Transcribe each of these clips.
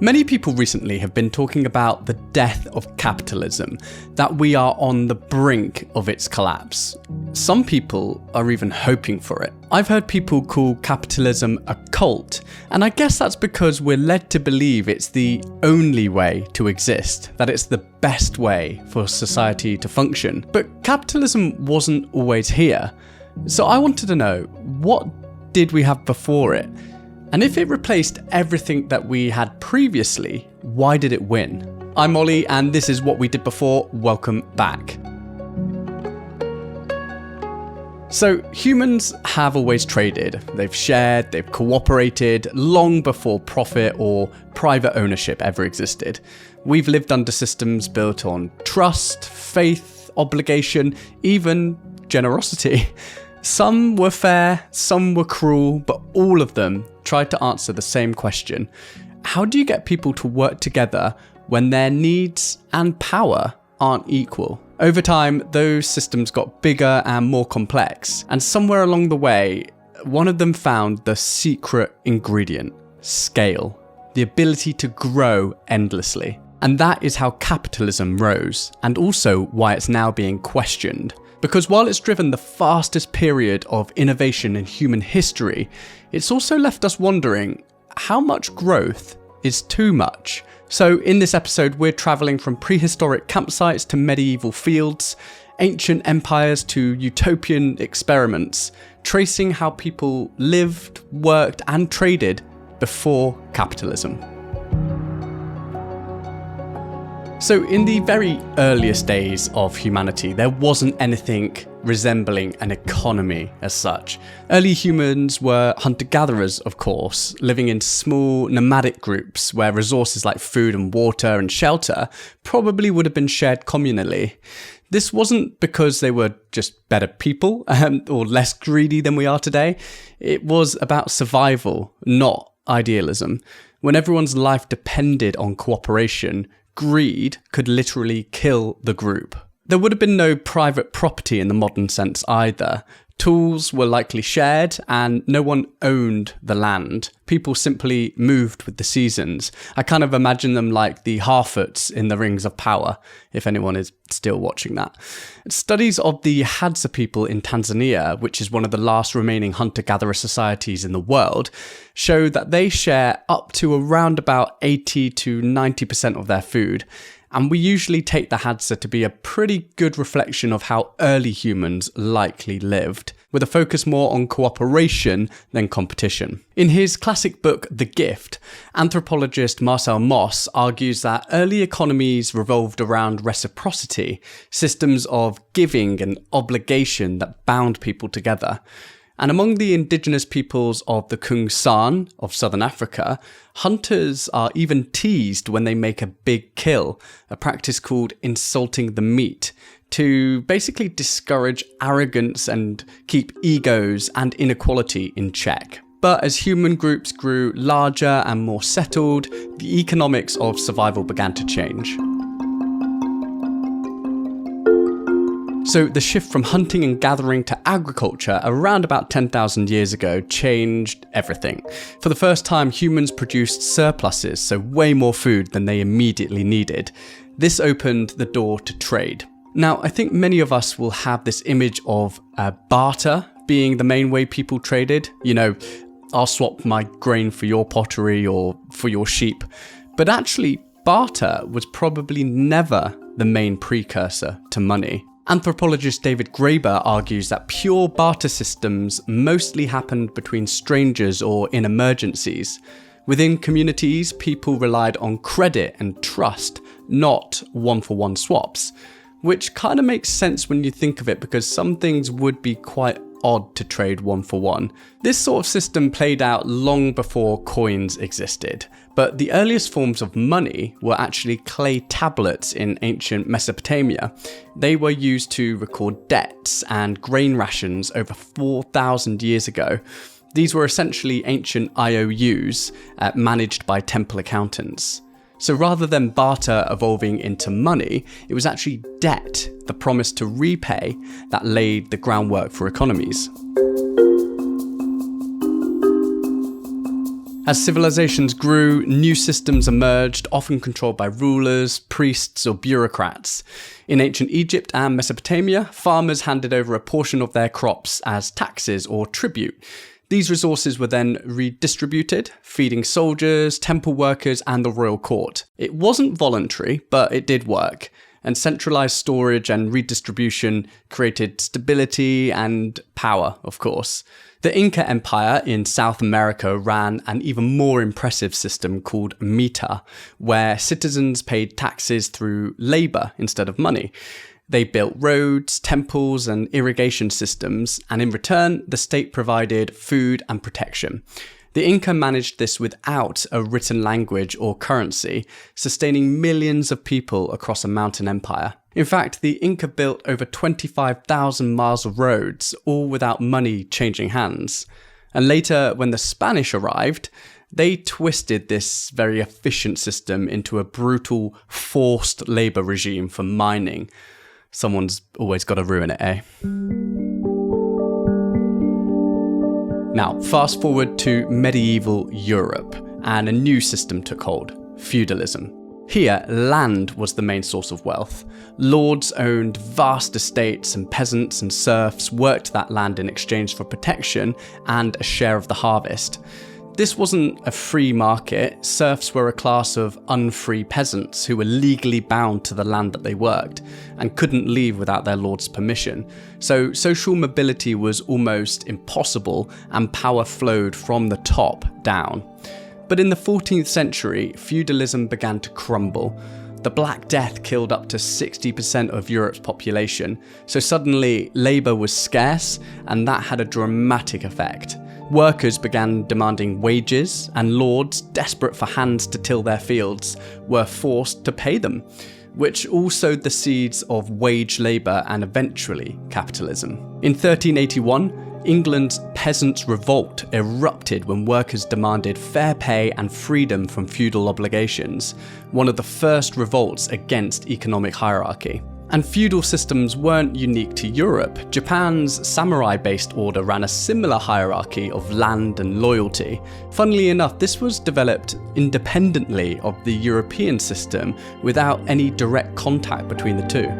Many people recently have been talking about the death of capitalism, that we are on the brink of its collapse. Some people are even hoping for it. I've heard people call capitalism a cult, and I guess that's because we're led to believe it's the only way to exist, that it's the best way for society to function. But capitalism wasn't always here. So I wanted to know, what did we have before it? And if it replaced everything that we had previously, why did it win? I'm Ollie, and this is What We Did Before. Welcome back. So humans have always traded. They've shared, they've cooperated long before profit or private ownership ever existed. We've lived under systems built on trust, faith, obligation, even generosity. Some were fair, some were cruel, but all of them tried to answer the same question. How do you get people to work together when their needs and power aren't equal? Over time, those systems got bigger and more complex, and somewhere along the way, one of them found the secret ingredient: scale, the ability to grow endlessly. And that is how capitalism rose, and also why it's now being questioned. Because while it's driven the fastest period of innovation in human history, it's also left us wondering, how much growth is too much? So in this episode, we're traveling from prehistoric campsites to medieval fields, ancient empires to utopian experiments, tracing how people lived, worked, and traded before capitalism. So in the very earliest days of humanity, there wasn't anything resembling an economy as such. Early humans were hunter-gatherers, of course, living in small nomadic groups where resources like food and water and shelter probably would have been shared communally. This wasn't because they were just better people or less greedy than we are today. It was about survival, not idealism. When everyone's life depended on cooperation, greed could literally kill the group. There would have been no private property in the modern sense either. Tools were likely shared and no one owned the land. People simply moved with the seasons. I kind of imagine them like the Harfoots in the Rings of Power, if anyone is still watching that. Studies of the Hadza people in Tanzania, which is one of the last remaining hunter-gatherer societies in the world, show that they share up to around about 80 to 90% of their food. And we usually take the Hadza to be a pretty good reflection of how early humans likely lived, with a focus more on cooperation than competition. In his classic book, The Gift, anthropologist Marcel Mauss argues that early economies revolved around reciprocity, systems of giving and obligation that bound people together. And among the indigenous peoples of the Kung San of southern Africa, hunters are even teased when they make a big kill, a practice called insulting the meat, to basically discourage arrogance and keep egos and inequality in check. But as human groups grew larger and more settled, the economics of survival began to change. So the shift from hunting and gathering to agriculture around about 10,000 years ago changed everything. For the first time, humans produced surpluses, so way more food than they immediately needed. This opened the door to trade. Now, I think many of us will have this image of barter being the main way people traded. You know, I'll swap my grain for your pottery or for your sheep. But actually, barter was probably never the main precursor to money. Anthropologist David Graeber argues that pure barter systems mostly happened between strangers or in emergencies. Within communities, people relied on credit and trust, not one-for-one swaps, which kind of makes sense when you think of it because some things would be quite odd to trade one for one. This sort of system played out long before coins existed, but the earliest forms of money were actually clay tablets in ancient Mesopotamia. They were used to record debts and grain rations over 4,000 years ago. These were essentially ancient IOUs managed by temple accountants. So rather than barter evolving into money, it was actually debt, the promise to repay, that laid the groundwork for economies. As civilizations grew, new systems emerged, often controlled by rulers, priests, or bureaucrats. In ancient Egypt and Mesopotamia, farmers handed over a portion of their crops as taxes or tribute. These resources were then redistributed, feeding soldiers, temple workers, and the royal court. It wasn't voluntary, but it did work, and centralized storage and redistribution created stability and power, of course. The Inca Empire in South America ran an even more impressive system called mita, where citizens paid taxes through labor instead of money. They built roads, temples, and irrigation systems, and in return, the state provided food and protection. The Inca managed this without a written language or currency, sustaining millions of people across a mountain empire. In fact, the Inca built over 25,000 miles of roads, all without money changing hands. And later, when the Spanish arrived, they twisted this very efficient system into a brutal, forced labor regime for mining. Someone's always got to ruin it, eh? Now, fast forward to medieval Europe, and a new system took hold: feudalism. Here, land was the main source of wealth. Lords owned vast estates, and peasants and serfs worked that land in exchange for protection and a share of the harvest. This wasn't a free market. Serfs were a class of unfree peasants who were legally bound to the land that they worked and couldn't leave without their lord's permission. So social mobility was almost impossible, and power flowed from the top down. But in the 14th century, feudalism began to crumble. The Black Death killed up to 60% of Europe's population, so suddenly labour was scarce, and that had a dramatic effect. Workers began demanding wages, and lords, desperate for hands to till their fields, were forced to pay them, which all sowed the seeds of wage labour and eventually capitalism. In 1381, England's peasants' revolt erupted when workers demanded fair pay and freedom from feudal obligations, one of the first revolts against economic hierarchy. And feudal systems weren't unique to Europe. Japan's samurai-based order ran a similar hierarchy of land and loyalty. Funnily enough, this was developed independently of the European system without any direct contact between the two.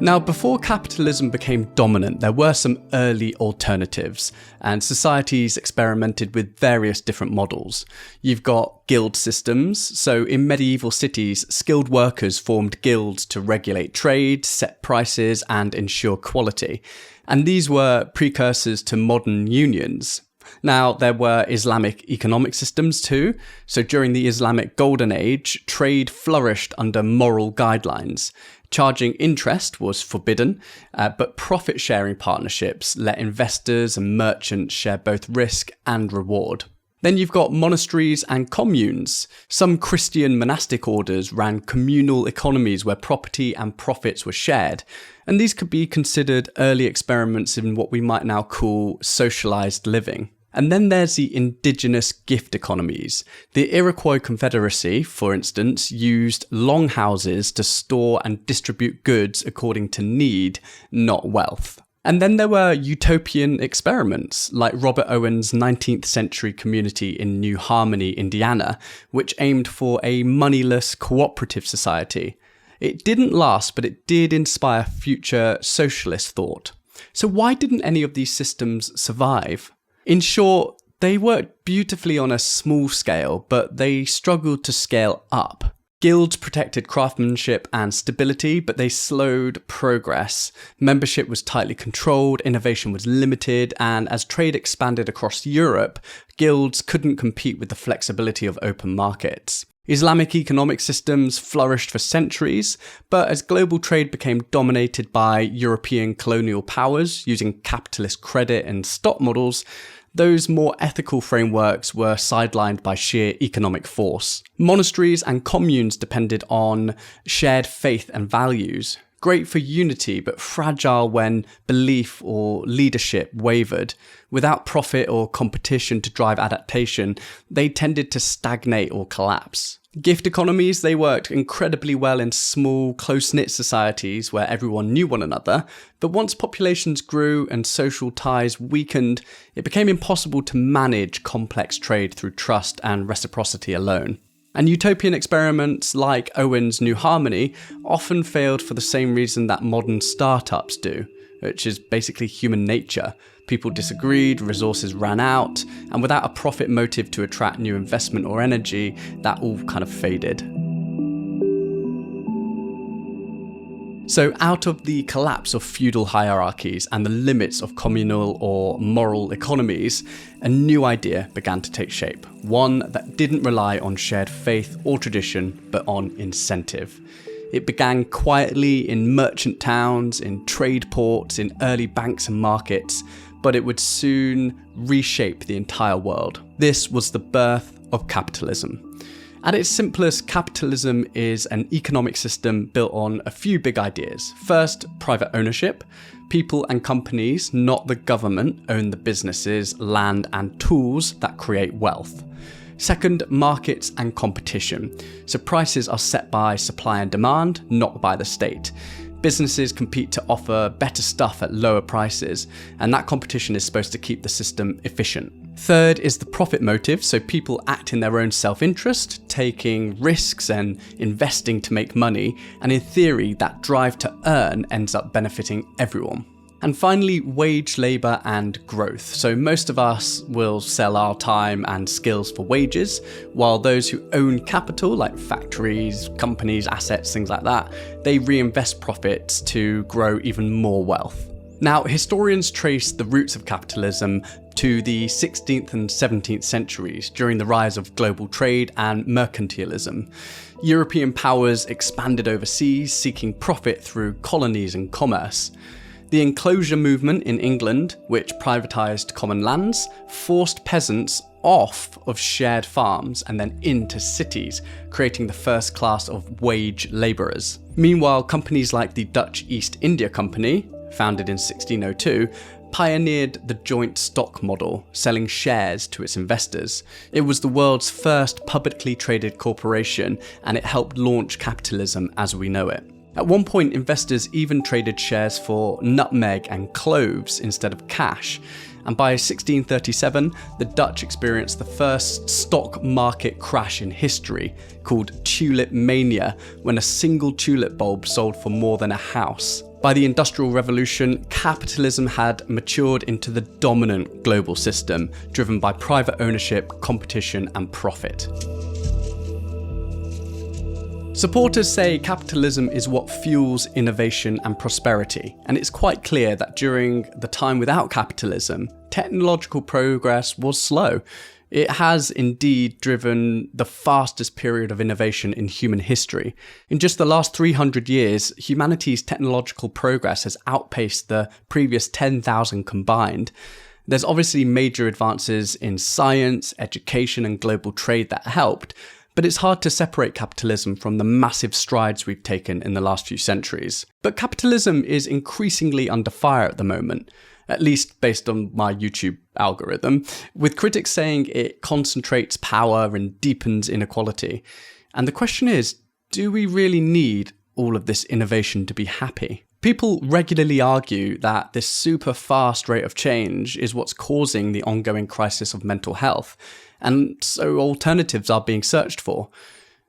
Now, before capitalism became dominant, there were some early alternatives, and societies experimented with various different models. You've got guild systems, so in medieval cities, skilled workers formed guilds to regulate trade, set prices, and ensure quality. And these were precursors to modern unions. Now, there were Islamic economic systems too. So during the Islamic Golden Age, trade flourished under moral guidelines. Charging interest was forbidden, but profit-sharing partnerships let investors and merchants share both risk and reward. Then you've got monasteries and communes. Some Christian monastic orders ran communal economies where property and profits were shared, and these could be considered early experiments in what we might now call socialized living. And then there's the indigenous gift economies. The Iroquois Confederacy, for instance, used longhouses to store and distribute goods according to need, not wealth. And then there were utopian experiments, like Robert Owen's 19th century community in New Harmony, Indiana, which aimed for a moneyless cooperative society. It didn't last, but it did inspire future socialist thought. So why didn't any of these systems survive? In short, they worked beautifully on a small scale, but they struggled to scale up. Guilds protected craftsmanship and stability, but they slowed progress. Membership was tightly controlled, innovation was limited, and as trade expanded across Europe, guilds couldn't compete with the flexibility of open markets. Islamic economic systems flourished for centuries, but as global trade became dominated by European colonial powers using capitalist credit and stock models, those more ethical frameworks were sidelined by sheer economic force. Monasteries and communes depended on shared faith and values. Great for unity, but fragile when belief or leadership wavered. Without profit or competition to drive adaptation, they tended to stagnate or collapse. Gift economies, they worked incredibly well in small, close-knit societies where everyone knew one another, but once populations grew and social ties weakened, it became impossible to manage complex trade through trust and reciprocity alone. And utopian experiments like Owen's New Harmony often failed for the same reason that modern startups do, which is basically human nature. People disagreed, resources ran out, and without a profit motive to attract new investment or energy, that all kind of faded. So out of the collapse of feudal hierarchies and the limits of communal or moral economies, a new idea began to take shape. One that didn't rely on shared faith or tradition, but on incentive. It began quietly in merchant towns, in trade ports, in early banks and markets, but it would soon reshape the entire world. This was the birth of capitalism. At its simplest, capitalism is an economic system built on a few big ideas. First, private ownership. People and companies, not the government, own the businesses, land, and tools that create wealth. Second, markets and competition. So prices are set by supply and demand, not by the state. Businesses compete to offer better stuff at lower prices, and that competition is supposed to keep the system efficient. Third is the profit motive, so people act in their own self-interest, taking risks and investing to make money, and in theory, that drive to earn ends up benefiting everyone. And finally, wage labour and growth. So most of us will sell our time and skills for wages, while those who own capital, like factories, companies, assets, things like that, they reinvest profits to grow even more wealth. Now, historians trace the roots of capitalism to the 16th and 17th centuries during the rise of global trade and mercantilism. European powers expanded overseas, seeking profit through colonies and commerce. The enclosure movement in England, which privatised common lands, forced peasants off of shared farms and then into cities, creating the first class of wage labourers. Meanwhile, companies like the Dutch East India Company, founded in 1602, pioneered the joint stock model, selling shares to its investors. It was the world's first publicly traded corporation, and it helped launch capitalism as we know it. At one point, investors even traded shares for nutmeg and cloves instead of cash. And by 1637, the Dutch experienced the first stock market crash in history, called Tulip Mania, when a single tulip bulb sold for more than a house. By the Industrial Revolution, capitalism had matured into the dominant global system, driven by private ownership, competition, and profit. Supporters say capitalism is what fuels innovation and prosperity, and it's quite clear that during the time without capitalism, technological progress was slow. It has indeed driven the fastest period of innovation in human history. In just the last 300 years, humanity's technological progress has outpaced the previous 10,000 combined. There's obviously major advances in science, education, and global trade that helped, but it's hard to separate capitalism from the massive strides we've taken in the last few centuries. But capitalism is increasingly under fire at the moment, at least based on my YouTube algorithm, with critics saying it concentrates power and deepens inequality. And the question is, do we really need all of this innovation to be happy? People regularly argue that this super fast rate of change is what's causing the ongoing crisis of mental health, and so alternatives are being searched for.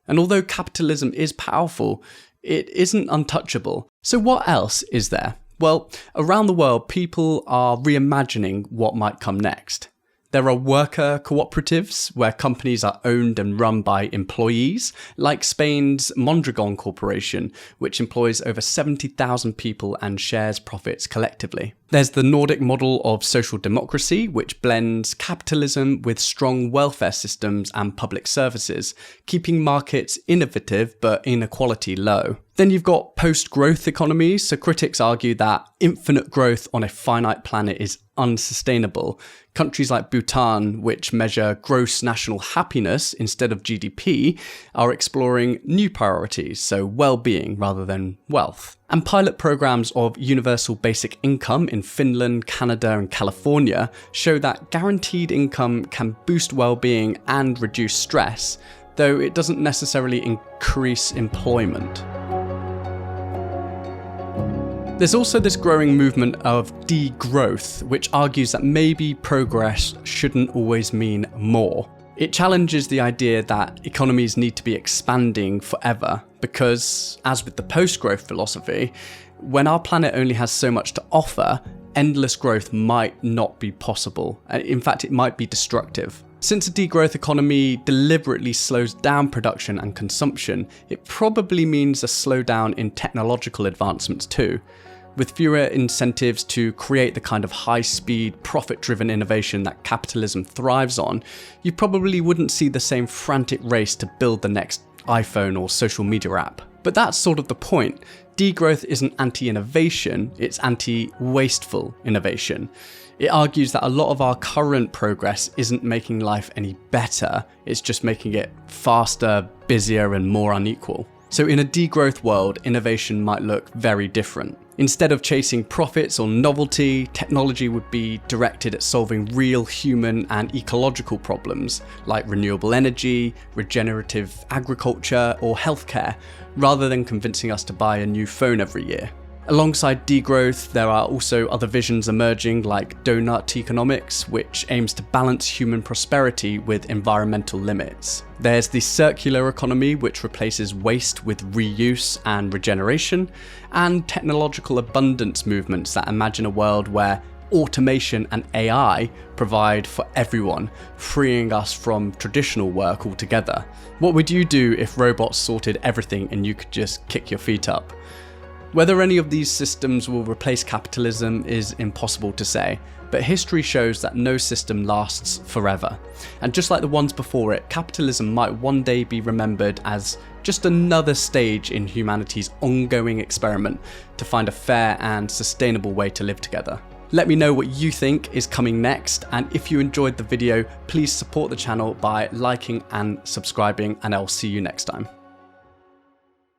And although capitalism is powerful, it isn't untouchable. So what else is there? Well, around the world, people are reimagining what might come next. There are worker cooperatives where companies are owned and run by employees, like Spain's Mondragon Corporation, which employs over 70,000 people and shares profits collectively. There's the Nordic model of social democracy, which blends capitalism with strong welfare systems and public services, keeping markets innovative but inequality low. Then you've got post-growth economies, so critics argue that infinite growth on a finite planet is unsustainable. Countries like Bhutan, which measure gross national happiness instead of GDP, are exploring new priorities, so well-being rather than wealth. And pilot programs of universal basic income in Finland, Canada, and California show that guaranteed income can boost well-being and reduce stress, though it doesn't necessarily increase employment. There's also this growing movement of degrowth, which argues that maybe progress shouldn't always mean more. It challenges the idea that economies need to be expanding forever, because, as with the post-growth philosophy, when our planet only has so much to offer, endless growth might not be possible. In fact, it might be destructive. Since a degrowth economy deliberately slows down production and consumption, it probably means a slowdown in technological advancements too. With fewer incentives to create the kind of high-speed, profit-driven innovation that capitalism thrives on, you probably wouldn't see the same frantic race to build the next iPhone or social media app. But that's sort of the point. Degrowth isn't anti-innovation, it's anti-wasteful innovation. It argues that a lot of our current progress isn't making life any better, it's just making it faster, busier, and more unequal. So in a degrowth world, innovation might look very different. Instead of chasing profits or novelty, technology would be directed at solving real human and ecological problems like renewable energy, regenerative agriculture, or healthcare, rather than convincing us to buy a new phone every year. Alongside degrowth, there are also other visions emerging like donut economics, which aims to balance human prosperity with environmental limits. There's the circular economy, which replaces waste with reuse and regeneration, and technological abundance movements that imagine a world where automation and AI provide for everyone, freeing us from traditional work altogether. What would you do if robots sorted everything and you could just kick your feet up? Whether any of these systems will replace capitalism is impossible to say, but history shows that no system lasts forever. And just like the ones before it, capitalism might one day be remembered as just another stage in humanity's ongoing experiment to find a fair and sustainable way to live together. Let me know what you think is coming next, and if you enjoyed the video, please support the channel by liking and subscribing, and I'll see you next time.